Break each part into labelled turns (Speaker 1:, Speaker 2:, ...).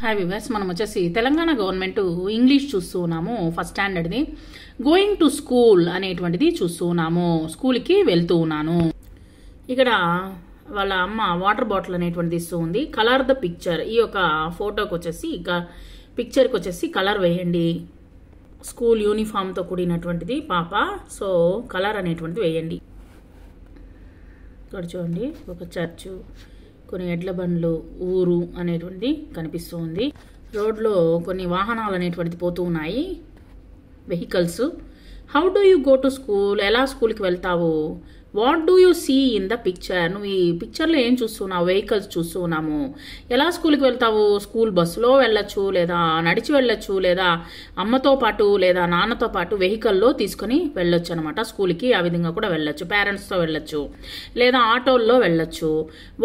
Speaker 1: Hi viewers, మనం వచ్చేసి Telangana government English చూస్తూ ఉన్నాము. ఫస్ట్ స్టాండర్డ్ది గోయింగ్ టు స్కూల్ అనేటువంటిది చూస్తూ ఉన్నాము. స్కూల్కి వెళ్తూ ఉన్నాను. ఇక్కడ వాళ్ళ అమ్మ వాటర్ బాటిల్ అనేటువంటిది ఇస్తూ ఉంది. కలర్ ద పిక్చర్, ఈ యొక్క ఫోటోకి వచ్చేసి పిక్చర్కి వచ్చేసి కలర్ వేయండి. స్కూల్ యూనిఫామ్తో కూడినటువంటిది పాప, సో కలర్ అనేటువంటిది వేయండి. ఇక్కడ చూడండి, ఒక చర్చు, కొన్ని ఎడ్ల బండ్లు, ఊరు అనేటువంటిది కనిపిస్తూ ఉంది. రోడ్లో కొన్ని వాహనాలు అనేటువంటిది పోతూ ఉన్నాయి, vehicles. How do you go to school, ఎలా స్కూల్కి వెళ్తావు? What do you see in the picture, నువ్వు ఈ పిక్చర్లో ఏం చూస్తున్నావు? వెహికల్స్ చూస్తూ ఉన్నాము. ఎలా స్కూల్కి వెళ్తావు? స్కూల్ బస్సులో వెళ్ళొచ్చు, లేదా నడిచి వెళ్ళొచ్చు, లేదా అమ్మతో పాటు లేదా నాన్నతో పాటు వెహికల్లో తీసుకుని వెళ్ళొచ్చు అనమాట స్కూల్కి. ఆ విధంగా కూడా వెళ్ళొచ్చు, పేరెంట్స్తో వెళ్ళొచ్చు, లేదా ఆటోల్లో వెళ్ళొచ్చు.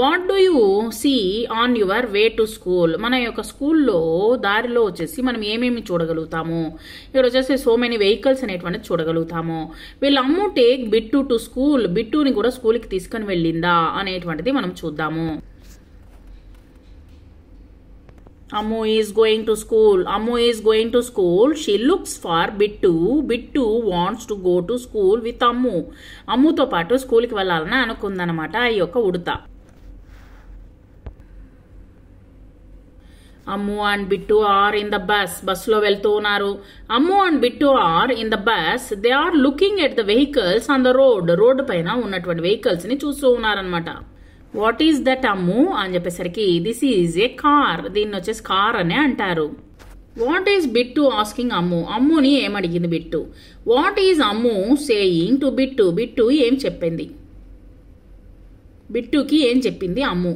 Speaker 1: What do you see on your way to school, మన యొక్క స్కూల్లో దారిలో వచ్చేసి మనం ఏమేమి చూడగలుగుతాము? ఇక్కడ వచ్చేసి సో మెనీ వెహికల్స్ అనేటువంటిది చూడగలుగుతాము. వీళ్ళ Ammu take Bittu to school, బిట్టుని కూడా స్కూల్కి తీసుకుని వెళ్ళిందా అనేటువంటిది మనం చూద్దాము. Ammu is going to school, Ammu is going to school. She looks for Bittu, Bittu wants to go to school with Ammu. అమ్ముతో పాటు స్కూల్కి వెళ్ళాలని అనుకుందనమాట ఈ యొక్క ఉడత. Ammu and Bittu are in the bus, బస్సులో వెళ్తూ ఉన్నారు. Ammu and Bittu are in the bus, they are looking at the vehicles on the road, road పైన ఉన్నటువంటి వెహికల్స్ ని చూస్తూ ఉన్నారనమాట. వాట్ ఈస్ దట్ అమ్ము అని చెప్పేసరికి దిస్ ఈజ్ ఏ కార్, దీన్ని వచ్చేసి కార్ అనే అంటారు. What is Bittu asking Ammu, అమ్ముని ఏమడిగింది Bittu. What is Ammu saying to Bittu, Bittu ఏం చెప్పింది? బిట్టుకి ఏం చెప్పింది Ammu?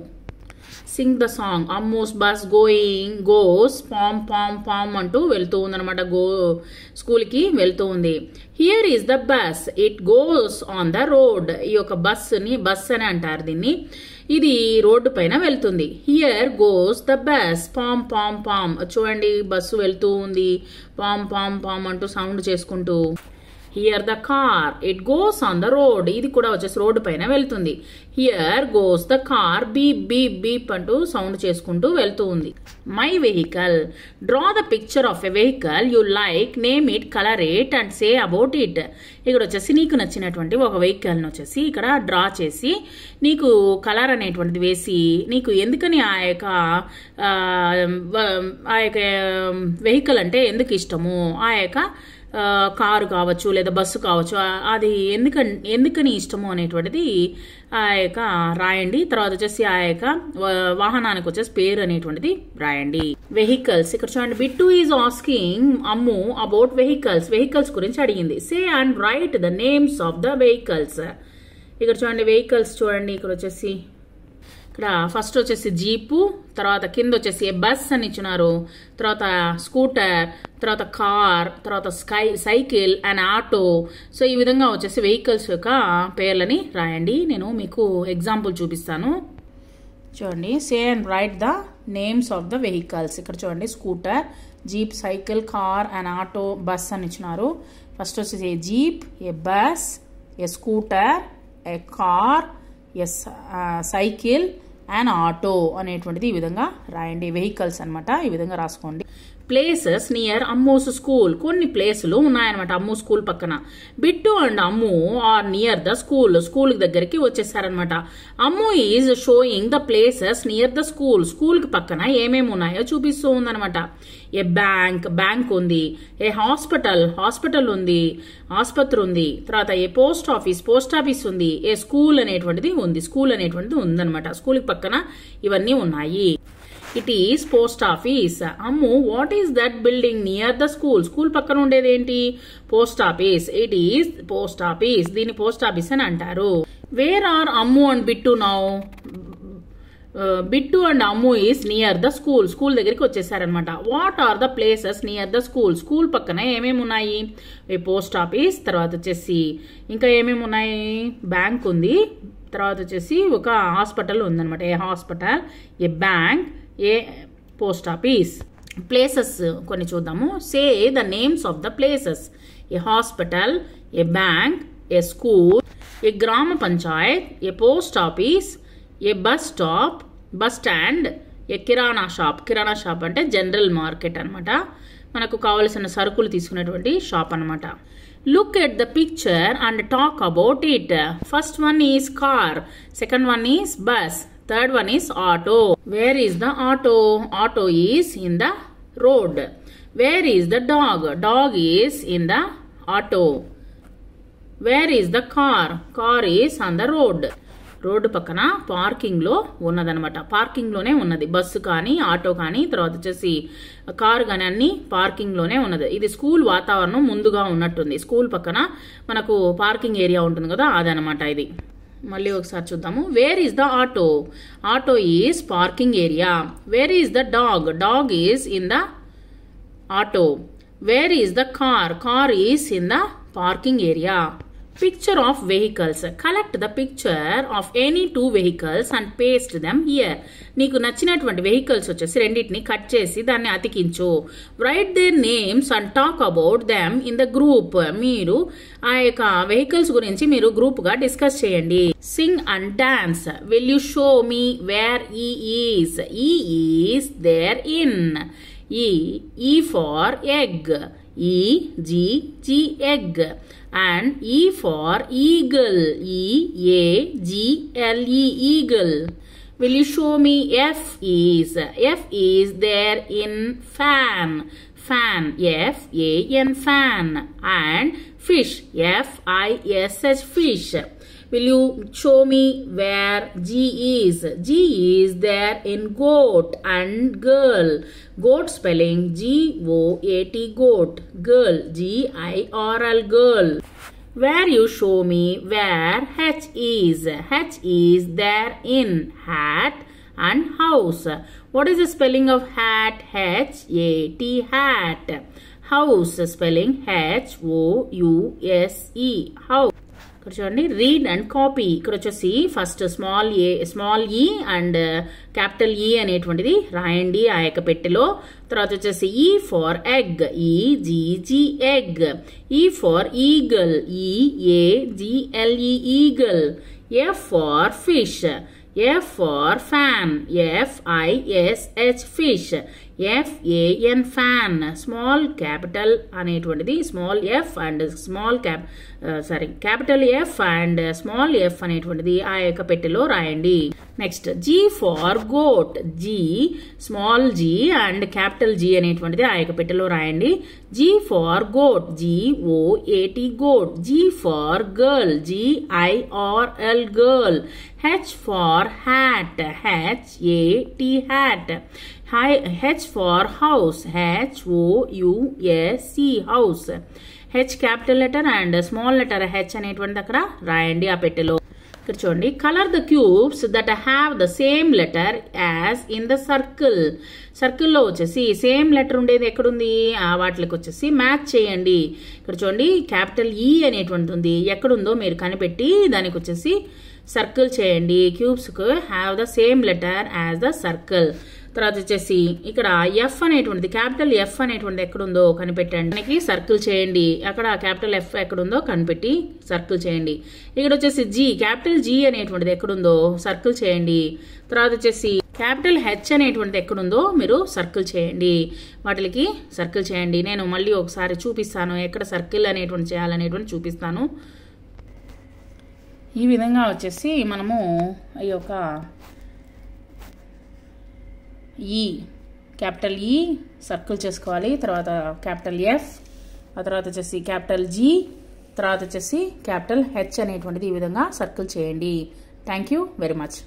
Speaker 1: Sing the song, Ammu's bus going goes పామ్ పామ్ పామ్ అంటూ వెళ్తూ ఉందనమాట. స్కూల్కి వెళ్తూ ఉంది. Here is the bus, it goes on the road. ఈ యొక్క బస్ని బస్ అని అంటారు దీన్ని. ఇది రోడ్డు పైన వెళ్తుంది. Here goes the bus palm పామ్ పామ్, చూడండి బస్సు వెళ్తూ ఉంది, పామ్ పామ్ పామ్ అంటూ సౌండ్ చేసుకుంటూ. Here the car, it goes on the road, ఇది కూడా వచ్చేసి రోడ్డు పైన వెళ్తుంది. Here goes the car, beep beep beep అంటూ సౌండ్ చేసుకుంటూ వెళ్తూ ఉంది. My vehicle, draw the picture of a vehicle you like, name it, colour it and say about it. ఇక్కడ వచ్చేసి నీకు నచ్చినటువంటి ఒక వెహికల్ని వచ్చేసి ఇక్కడ డ్రా చేసి నీకు కలర్ అనేటువంటిది వేసి, నీకు ఎందుకని ఆ యొక్క వెహికల్ అంటే ఎందుకు ఇష్టము, ఆ యొక్క కారు కావచ్చు లేదా బస్సు కావచ్చు, అది ఎందుకని ఇష్టము అనేటువంటిది ఆ యొక్క రాయండి. తర్వాత వచ్చేసి ఆ యొక్క వాహనానికి వచ్చేసి పేరు అనేటువంటిది రాయండి. వెహికల్స్, ఇక్కడ చూడండి, Bittu is asking Ammu about vehicles, vehicles గురించి అడిగింది. Say and write the names of the vehicles. ఇక్కడ చూడండి వెహికల్స్ చూడండి, ఇక్కడ వచ్చేసి ఇక్కడ ఫస్ట్ వచ్చేసి జీపు, తర్వాత కింద వచ్చేసి బస్ అని ఇచ్చినారు, తర్వాత స్కూటర్, తర్వాత కార్, తర్వాత సైకిల్ అండ్ ఆటో. సో ఈ విధంగా వచ్చేసి వెహికల్స్ యొక్క పేర్లని రాయండి. నేను మీకు ఎగ్జాంపుల్ చూపిస్తాను. చూడండి, say and write the names of the vehicles. ఇక్కడ చూడండి scooter, jeep, cycle, car and auto, bus అని ఇచ్చినారు. ఫస్ట్ వచ్చేసి a jeep, a bus, a scooter, a car, a cycle and auto అనేటువంటిది ఈ విధంగా రాయండి. వెహికల్స్ అనమాట, ఈ విధంగా రాసుకోండి. ప్లేసెస్ నియర్ అమ్మూస్ స్కూల్, కొన్ని ప్లేసులు ఉన్నాయన్నమాట అమ్ము స్కూల్ పక్కన. Bittu and Ammu are near the school, school దగ్గరికి వచ్చేసారనమాట. Ammu is showing the places near the school, school కి పక్కన ఏమేమి ఉన్నాయో చూపిస్తూ ఉందనమాట. ఏ బ్యాంక్ ఉంది, ఏ హాస్పిటల్ ఉంది, ఆసుపత్రి ఉంది, తర్వాత ఏ పోస్ట్ ఆఫీస్ ఉంది, ఏ స్కూల్ అనేటువంటిది ఉందనమాట. స్కూల్ కి పక్కన ఇవన్నీ ఉన్నాయి. It is post office. Ammu what is that building near the school, school పక్కన ఉండేది ఏంటి? Post office. It is post office, దీన్ని పోస్ట్ ఆఫీస్ అని అంటారు. Where are Ammu and Bittu now, Bittu and Ammu is near the school, school దగ్గరికి వచ్చేసారనమాట. What are the places near the school, school పక్కన ఏమేమి ఉన్నాయి? పోస్ట్ ఆఫీస్, తర్వాత వచ్చేసి ఇంకా ఏమేమి ఉన్నాయి? బ్యాంక్ ఉంది, తర్వాత వచ్చేసి ఒక హాస్పిటల్ ఉందన్నమాట. A hospital, a bank, a post office. Places కొన్ని చూద్దాము. Say the names of the places. A hospital, a bank, a school, a గ్రామ panchayat, a post office, a bus stop, bus stand, a kirana shop. Kirana shop అంటే general market అనమాట, మనకు కావలసిన సరుకులు తీసుకునేటువంటి shop అనమాట. Look at the picture and talk about it. First one is car, second one is bus, third one is auto. Where is the auto? Auto is in the road. Where is the dog? Dog is in the auto. Where is the car? Car is on the road. Road పక్కన parking లో ఉన్నదనమాట, parking లోనే ఉన్నది. Bus కానీ auto కానీ తర్వాత వచ్చేసి car కానీ అన్ని పార్కింగ్ లోనే ఉన్నది. ఇది స్కూల్ వాతావరణం ముందుగా ఉన్నట్టుంది. స్కూల్ పక్కన మనకు పార్కింగ్ ఏరియా ఉంటుంది కదా, అదనమాట ఇది. మళ్ళీ ఒకసారి చూద్దాము. Where is the auto? Auto is parking area. Where is the dog? Dog is in the auto. Where is the car? Car is in the parking area. Picture of vehicles. Collect the picture of any two vehicles and paste them here. నీకు నచ్చినటువంటి vehicles వచ్చేసి రెండింటిని cut చేసి దాన్ని అతికించు. Write their names and talk about them in the group. మీరు ఆ యొక్క vehicles గురించి మీరు గ్రూప్ గా డిస్కస్ చేయండి. Sing and dance. Will you show me where E is? E is there in. E for egg. E-G-G egg. And E for eagle. E-A-G-L-E eagle. Will you show me F is? F is there in fan. Fan. F-A-N fan. And fish. F-I-S-H fish. Will you show me where G is? G is there in goat and girl. Goat spelling G-O-A-T goat. Girl G-I-R-L girl. Where you show me where H is? H is there in hat and house. What is the spelling of hat? H-A-T hat. House spelling H-O-U-S-E house. ఇక్కడ చూడండి, read and copy. ఇక్కడ వచ్చేసి first small E and capital E అనేటువంటిది రాయండి ఆ యొక్క పెట్టెలో. తర్వాత వచ్చేసి E for egg. E G egg. E for eagle. E A G L E eagle. F for fish. F for fan. F I S H fish. FAN fan. Small capital అనేటువంటిది small F and small capital F and small F అనేటువంటిది ఆ యొక్క పెట్టెలో రాయండి. Next G for goat. G small G and capital G అనేటువంటిది ఆ యొక్క పెట్టెలో రాయండి. G for goat. GOAT goat. G for girl. GIRL girl. H for hat. HAT hat. H for house. HOUSE house. H capital letter and small letter H అనేటువంటిది అక్కడ రాయండి ఆ పెట్టెలో. ఇక్కడ చూడండి, colour the cubes that have the same letter as in the circle. సర్కిల్లో వచ్చేసి same letter ఉండేది ఎక్కడుంది, వాటికి వచ్చేసి మ్యాచ్ చేయండి. ఇక్కడ చూడండి, క్యాపిటల్ ఈ అనేటువంటిది ఉంది, ఎక్కడుందో మీరు కనిపెట్టి దానికి వచ్చేసి సర్కిల్ చేయండి. క్యూబ్స్ కు have the same letter as the circle. తర్వాత వచ్చేసి ఇక్కడ ఎఫ్ అనేటువంటిది క్యాపిటల్ ఎఫ్ అనేటువంటిది ఎక్కడుందో కనిపెట్టండి, దానికి సర్కిల్ చేయండి. అక్కడ క్యాపిటల్ ఎఫ్ ఎక్కడుందో కనిపెట్టి సర్కిల్ చేయండి. ఇక్కడ వచ్చేసి జీ క్యాపిటల్ జీ అనేటువంటిది ఎక్కడుందో సర్కిల్ చేయండి. తర్వాత వచ్చేసి క్యాపిటల్ హెచ్ అనేటువంటిది ఎక్కడుందో మీరు సర్కిల్ చేయండి. వాటికి సర్కిల్ చేయండి. నేను మళ్ళీ ఒకసారి చూపిస్తాను ఎక్కడ సర్కిల్ అనేటువంటి చేయాలనేటువంటి చూపిస్తాను. ఈ విధంగా వచ్చేసి మనము ఈ యొక్క ఈ క్యాపిటల్ ఈ సర్కిల్ చేసుకోవాలి. తర్వాత క్యాపిటల్ ఎఫ్, ఆ తర్వాత వచ్చేసి క్యాపిటల్ జీ, తర్వాత వచ్చేసి క్యాపిటల్ హెచ్ అనేటువంటిది ఈ విధంగా సర్కిల్ చేయండి. Thank you very much.